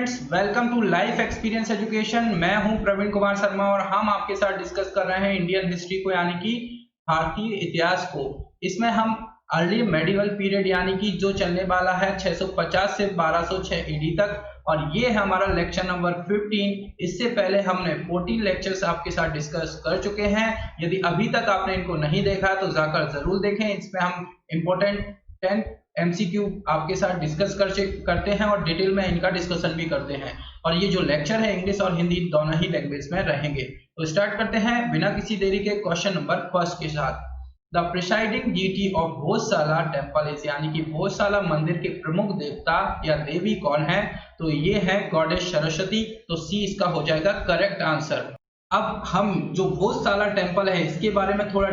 Friends, welcome to life experience education. मैं हूं प्रवीण कुमार शर्मा और हम आपके साथ डिस्कस कर रहे हैं इंडियन हिस्ट्री को, यानी कि भारतीय इतिहास को। इसमें हम अर्ली मेडिवल पीरियड यानी कि जो चलने वाला है 650 से 1206 ईडी तक, और ये है हमारा लेक्चर नंबर 15। इससे पहले हमने 14 लेक्चर्स आपके साथ डिस्कस कर चुके हैं। यदि अभी तक आपने इनको नहीं देखा तो जाकर जरूर देखें। इसमें हम इम्पोर्टेंट 10 एमसीक्यू आपके साथ डिस्कस करते हैं और डिटेल में इनका डिस्कशन भी करते हैं। और ये जो लेक्चर है इंग्लिश और हिंदी दोनों ही लैंग्वेज में रहेंगे। तो स्टार्ट करते हैं बिना किसी देरी के क्वेश्चन नंबर फर्स्ट के साथ। The presiding deity of Bhojshala temple is, यानी कि भोजशाला मंदिर के प्रमुख देवता या देवी कौन है? तो ये है गॉडेस सरस्वती। तो सी इसका हो जाएगा करेक्ट आंसर। अब हम जो भोजशाला टेम्पल है इसके बारे में थोड़ा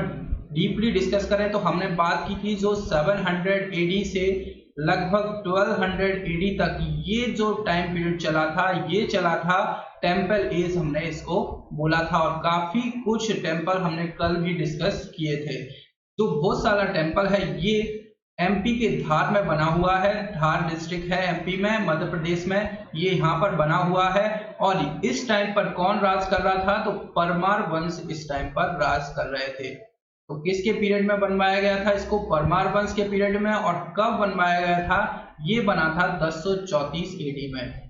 डीपली डिस्कस करें तो हमने बात की थी जो 700 एडी से लगभग 1200 एडी तक ये जो टाइम पीरियड चला था, ये चला था टेम्पल एज, हमने इसको बोला था। और काफी कुछ टेम्पल हमने कल भी डिस्कस किए थे। जो भोजशाला टेम्पल है ये एमपी के धार में बना हुआ है। धार डिस्ट्रिक्ट है एमपी में, मध्य प्रदेश में, ये यहाँ पर बना हुआ है। और इस टाइम पर कौन राज कर रहा था? तो परमार वंश इस टाइम पर राज कर रहे थे। तो किसके पीरियड में बनवाया गया था इसको? परमार वंश के पीरियड में। और कब बनवाया गया था? ये बना था 1034 एडी में।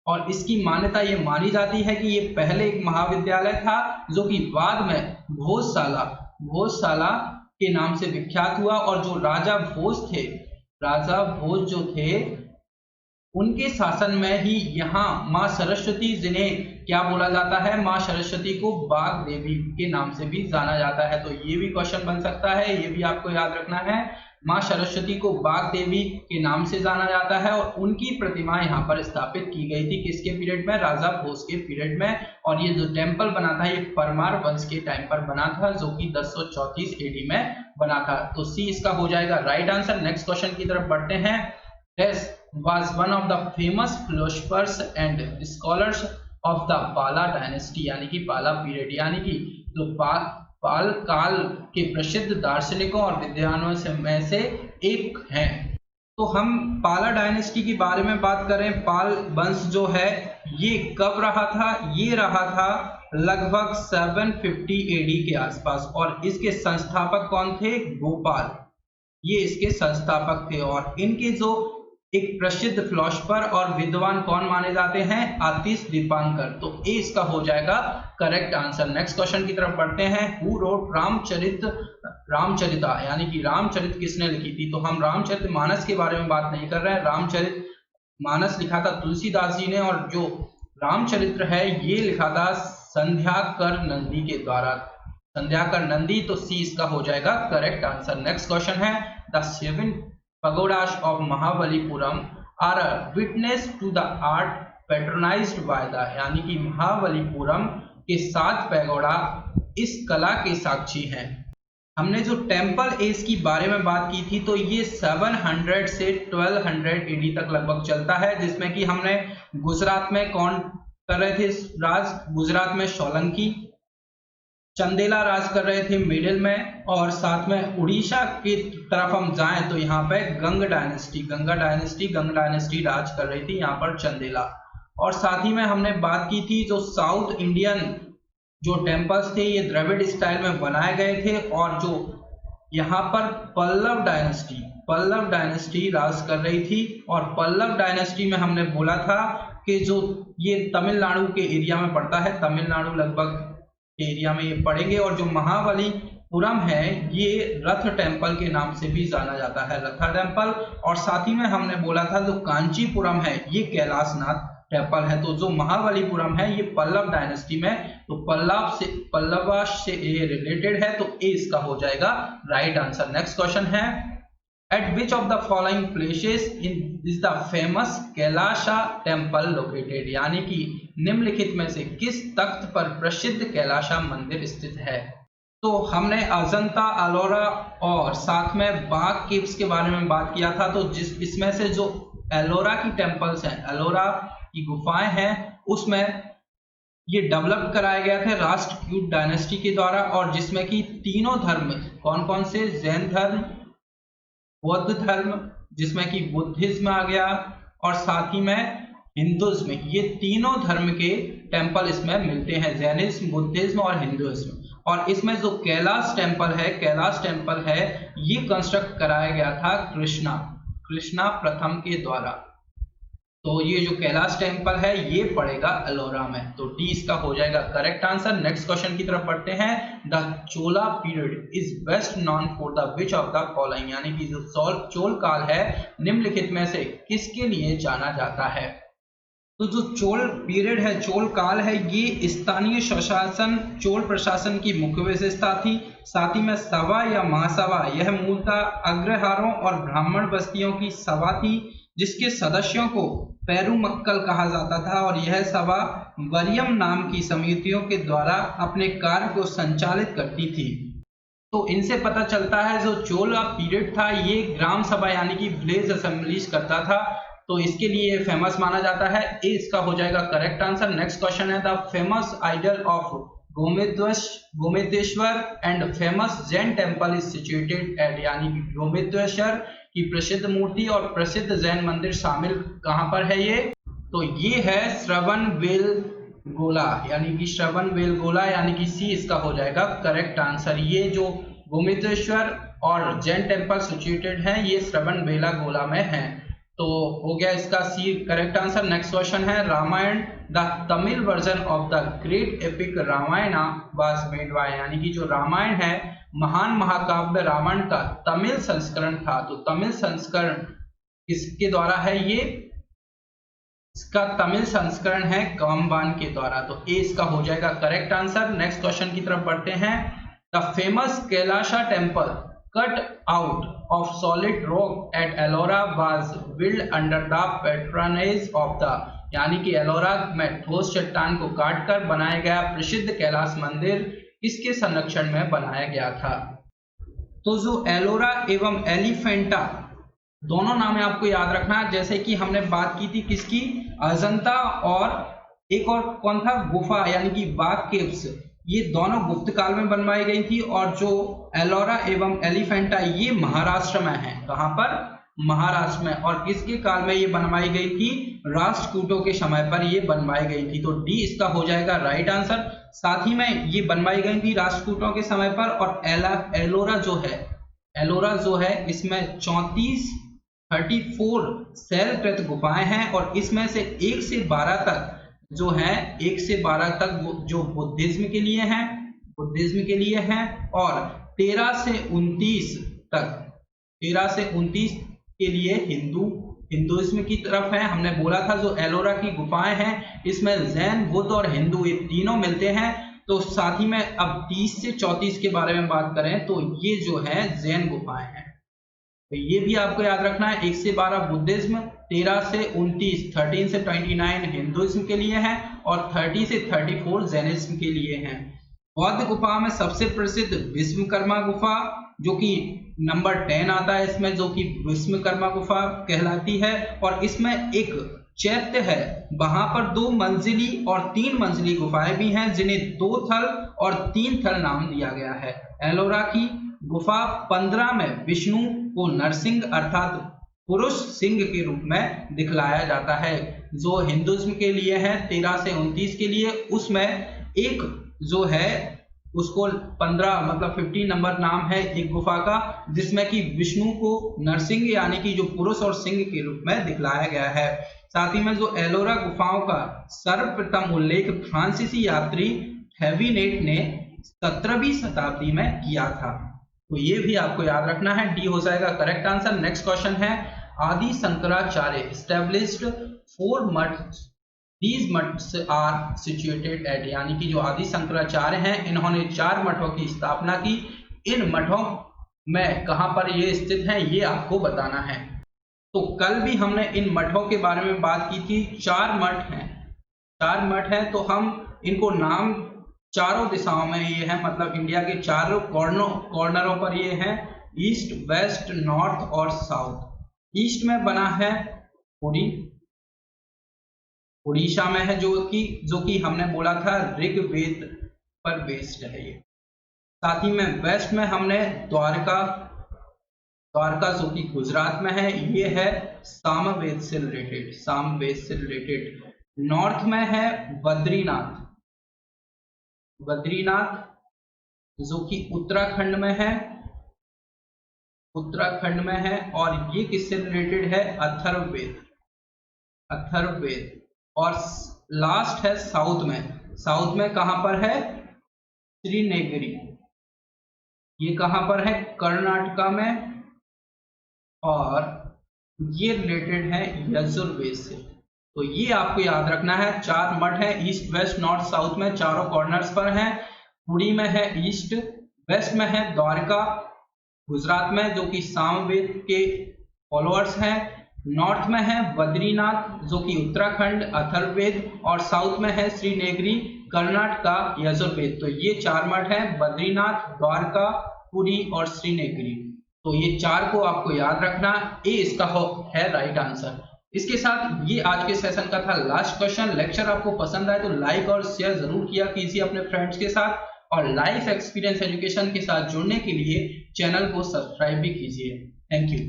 और इसकी मान्यता ये मानी जाती है कि ये पहले एक महाविद्यालय था जो कि बाद में भोजशाला के नाम से विख्यात हुआ। और जो राजा भोज जो थे उनके शासन में ही यहाँ माँ सरस्वती, जिन्हें क्या बोला जाता है? माँ सरस्वती को बाघ देवी के नाम से भी जाना जाता है। तो ये भी क्वेश्चन बन सकता है, ये भी आपको याद रखना है। माँ सरस्वती को बाघ देवी के नाम से जाना जाता है और उनकी प्रतिमा यहाँ पर स्थापित की गई थी। किसके पीरियड में? राजा भोज के पीरियड में। और ये जो टेम्पल बना था ये परमार वंश के टाइम पर बना था, जो कि 1034 एडी में बना था। तो सी इसका हो जाएगा राइट आंसर। नेक्स्ट क्वेश्चन की तरफ बढ़ते हैं। was one of the famous philosophers and scholars of the Pala dynasty, यानी कि पाला पीरियड, यानी कि जो पाल काल के प्रसिद्ध दार्शनिकों और विद्वानों में से एक हैं। तो हम पाला डायनेस्टी के बारे में बात करें, पाल वंश जो है ये कब रहा था? ये रहा था लगभग 750 एडी के आसपास। और इसके संस्थापक कौन थे? गोपाल, ये इसके संस्थापक थे। और इनके जो एक प्रसिद्ध फिलोसफर और विद्वान कौन माने जाते हैं? आतिश दीपांकर। तो ए इसका हो जाएगा करेक्ट आंसर। नेक्स्ट क्वेश्चन की तरफ बढ़ते हैं। हु रोट रामचरिता, यानी कि रामचरित किसने लिखी थी? तो हम रामचरित मानस के बारे में बात नहीं कर रहे हैं। रामचरित मानस लिखा था तुलसीदास जी ने, और जो रामचरित्र है ये लिखा था संध्याकर नंदी के द्वारा। संध्याकर नंदी। तो सी इसका हो जाएगा करेक्ट आंसर। नेक्स्ट क्वेश्चन है। The 7 pagodas of Mahabalipuram are a witness to the art patronized by the, यानी कि महाबलीपुरम के 7 पैगोडा इस कला के साक्षी हैं। हमने जो टेम्पल एज की बारे में बात की थी तो ये 700 से 1200 एडी तक लगभग चलता है, जिसमें कि हमने गुजरात में कौन कर रहे थे राज? गुजरात में सोलंकी, चंदेला राज कर रहे थे मिडिल में। और साथ में उड़ीसा की तरफ हम जाएं तो यहाँ पे गंग डायनेस्टी राज कर रही थी यहाँ पर चंदेला। और साथ ही में हमने बात की थी जो साउथ इंडियन जो टेम्पल्स थे ये द्रविड़ स्टाइल में बनाए गए थे। और जो यहाँ पर पल्लव डायनेस्टी राज कर रही थी। और पल्लव डायनेस्टी में हमने बोला था कि जो ये तमिलनाडु के एरिया में पड़ता है, तमिलनाडु लगभग एरिया में ये पड़ेंगे। और जो महाबलीपुरम है ये रथ टेम्पल के नाम से भी जाना जाता है, रथा टेम्पल। और साथ ही में हमने बोला था जो कांचीपुरम है ये कैलाशनाथ टेम्पल है। तो जो महाबलीपुरम है ये पल्लव डायनेस्टी में, तो पल्लवा से ये रिलेटेड है। तो ए इसका हो जाएगा राइट आंसर। नेक्स्ट क्वेश्चन है। At which of the following places is the famous Kailasa temple located, यानी कि निम्नलिखित में से किस तख्त पर प्रसिद्ध कैलाशा मंदिर स्थित है? तो हमने अजंता, अलोरा और साथ में बाघ केव्स के बारे में बात किया था। तो इसमें से जो एलोरा की टेम्पल्स हैं, एलोरा की गुफाएं हैं, उसमें ये डेवलप कराए गए थे राष्ट्रकूट डायनेस्टी के द्वारा। और जिसमें कि तीनों धर्म कौन कौन से? जैन धर्म, बौद्ध धर्म, जिसमें कि बुद्धिज्म आ गया, और साथ ही में हिंदुइज्म, ये तीनों धर्म के टेम्पल इसमें मिलते हैं, जैनिज्म, बुद्धिज्म और हिंदुइज्म। और इसमें जो कैलाश टेम्पल है, ये कंस्ट्रक्ट कराया गया था कृष्णा प्रथम के द्वारा। तो ये जो कैलाश टेम्पल है ये पड़ेगा एलोरा में, तो डी इसका हो जाएगा करेक्ट आंसर। नेक्स्ट क्वेश्चन की तरफ बढ़ते हैं। The Chola period is best non for the which of the following, यानी कि जो चोल काल है निम्नलिखित में से किसके लिए जाना जाता है। तो जो चोल पीरियड है, चोल काल है, ये स्थानीय स्वशासन चोल प्रशासन की मुख्य विशेषता थी। साथ ही में सभा या महासभा, यह मूलतः अग्रहारों और ब्राह्मण बस्तियों की सभा थी, जिसके सदस्यों को पेरुमक्कल कहा जाता था, और यह सभा वरियम नाम की समितियों के द्वारा अपने कार्य को संचालित करती थी। तो इनसे पता चलता है जो चोला पीरियड था ये ग्राम सभा यानी कि विलेज असेंबलीज करता था, तो इसके लिए फेमस माना जाता है। ए इसका हो जाएगा करेक्ट आंसर। नेक्स्ट क्वेश्चन है the famous idol of Gomateshwara and famous Jain temple is situated at, यानी कि गोमेतेश्वर की प्रसिद्ध मूर्ति और प्रसिद्ध जैन मंदिर शामिल कहां पर है ये, तो ये है श्रवणबेलगोला, यानी कि श्रवणबेलगोला, यानी कि सी इसका हो जाएगा करेक्ट आंसर। ये जो गोमेतेश्वर और जैन टेम्पल सिचुएटेड है ये श्रवणबेलगोला में है, तो हो गया इसका C correct answer. Next question है Ramayana the Tamil version of the great epic Ramayana was made by, यानी कि जो रामायण है महान महाकाव्य रामायण का तमिल संस्करण था, तो तमिल संस्करण किसके द्वारा है ये, इसका तमिल संस्करण है कामबान के द्वारा, तो ए इसका हो जाएगा करेक्ट आंसर। नेक्स्ट क्वेश्चन की तरफ बढ़ते हैं। The famous Kailasa temple cut out of solid rock at Ellora was built under the patronage of the, यानी कि एलोरा में ठोस चट्टान को काटकर बनाया गया प्रसिद्ध कैलाश मंदिर किसके संरक्षण में बनाया गया था। तो जो एलोरा एवं एलिफेंटा दोनों नाम है आपको याद रखना है, जैसे कि हमने बात की थी किसकी, अजंता, और एक और कौन था, गुफा यानी कि बाघ केव्स, ये दोनों गुप्त काल में बनवाई गई थी। और जो एलोरा एवं एलिफेंटा ये महाराष्ट्र में है, कहां पर, महाराष्ट्र में, और किसके काल में ये बनवाई गई थी, राष्ट्रकूटों के समय पर ये बनवाई गई थी, तो डी इसका हो जाएगा राइट आंसर। साथ ही में ये बनवाई गई थी राष्ट्रकूटों के समय पर। और एलोरा जो है इसमें 34 शैलकृत गुफाएं हैं, और इसमें से 1 से 12 तक जो है 1 से 12 तक जो बुद्धिज्म के लिए हैं, और 13 से 29 के लिए हिंदुइज्म की तरफ है। हमने बोला था जो एलोरा की गुफाएं हैं इसमें जैन, बुद्ध और हिंदू ये तीनों मिलते हैं। तो साथ ही में अब 30 से 34 के बारे में बात करें तो ये जो है जैन गुफाएं हैं, तो ये भी आपको याद रखना है। 1 से 12 बुद्धिज्म, 13 से 29 13 से 29 हिंदुइज्म के लिए है, और 30 से 34 जैनिज्म के लिए है। बौद्ध गुफा में सबसे प्रसिद्ध विश्वकर्मा गुफा जो कि नंबर 10 आता है इसमें, जो कि विश्वकर्मा गुफा कहलाती है, और इसमें एक चैत्य है, वहां पर 2 मंजिली और 3 मंजिली गुफाएं भी हैं, जिन्हें 2 थल और 3 थल नाम दिया गया है। एलोरा की गुफा 15 में विष्णु को नरसिंह अर्थात पुरुष सिंह के रूप में दिखलाया जाता है। जो हिंदुइज्म के लिए है 13 से 29 के लिए, उसमें एक जो है उसको 15 मतलब 15 नंबर नाम है एक गुफा का, जिसमें कि विष्णु को नरसिंह यानी कि जो पुरुष और सिंह के रूप में दिखलाया गया है। साथ ही में जो एलोरा गुफाओं का सर्वप्रथम उल्लेख फ्रांसीसी यात्री हेविनेट ने 17वीं शताब्दी में किया था, तो ये भी आपको याद रखना है। डी हो जाएगा करेक्ट आंसर। नेक्स्ट क्वेश्चन है Adi Shankaracharya established 4 maths, these maths are situated at, यानी कि जो आदि शंकराचार्य हैं इन्होंने 4 मठों की स्थापना की। इन मठों में कहां पर ये स्थित हैं ये आपको बताना है। तो कल भी हमने इन मठों के बारे में बात की थी। 4 मठ हैं, तो हम इनको नाम चारों दिशाओं में ये है, मतलब इंडिया के चारों कॉर्नरों पर ये है, ईस्ट, वेस्ट, नॉर्थ और साउथ। ईस्ट में बना है पुरी, उड़ीसा में है, जो कि हमने बोला था ऋग्वेद पर बेस्ड है ये। साथ ही में वेस्ट में हमने द्वारका द्वारका जो कि गुजरात में है, ये है सामवेद से रिलेटेड, सामवेद से रिलेटेड। नॉर्थ में है बद्रीनाथ, बद्रीनाथ जो कि उत्तराखंड में है, उत्तराखंड में है। और ये किससे रिलेटेड है? अथर्ववेद, अथर्ववेद। और लास्ट है साउथ में, साउथ में कहां पर है? श्रीनगरी, ये कहां पर है? कर्नाटका में। और ये रिलेटेड है यजुर्वेद से। तो ये आपको याद रखना है। 4 मठ है, ईस्ट वेस्ट नॉर्थ साउथ में, चारों कॉर्नर्स पर हैं। पुरी में है ईस्ट, वेस्ट में है द्वारका गुजरात में जो कि सामवेद के फॉलोअर्स हैं, नॉर्थ में है बद्रीनाथ जो कि उत्तराखंड अथर्ववेद, और साउथ में है श्रीनगरी कर्नाटका यजुर्वेद। तो ये 4 मठ हैं, बद्रीनाथ, द्वारका, पुरी और श्रीनगरी। तो ये 4 को आपको याद रखना, ए इसका है राइट आंसर। इसके साथ ये आज के सेशन का था लास्ट क्वेश्चन। लेक्चर आपको पसंद आए तो लाइक और शेयर जरूर किया कीजिए अपने फ्रेंड्स के साथ, और लाइफ एक्सपीरियंस एजुकेशन के साथ जुड़ने के लिए चैनल को सब्सक्राइब भी कीजिए। Thank you.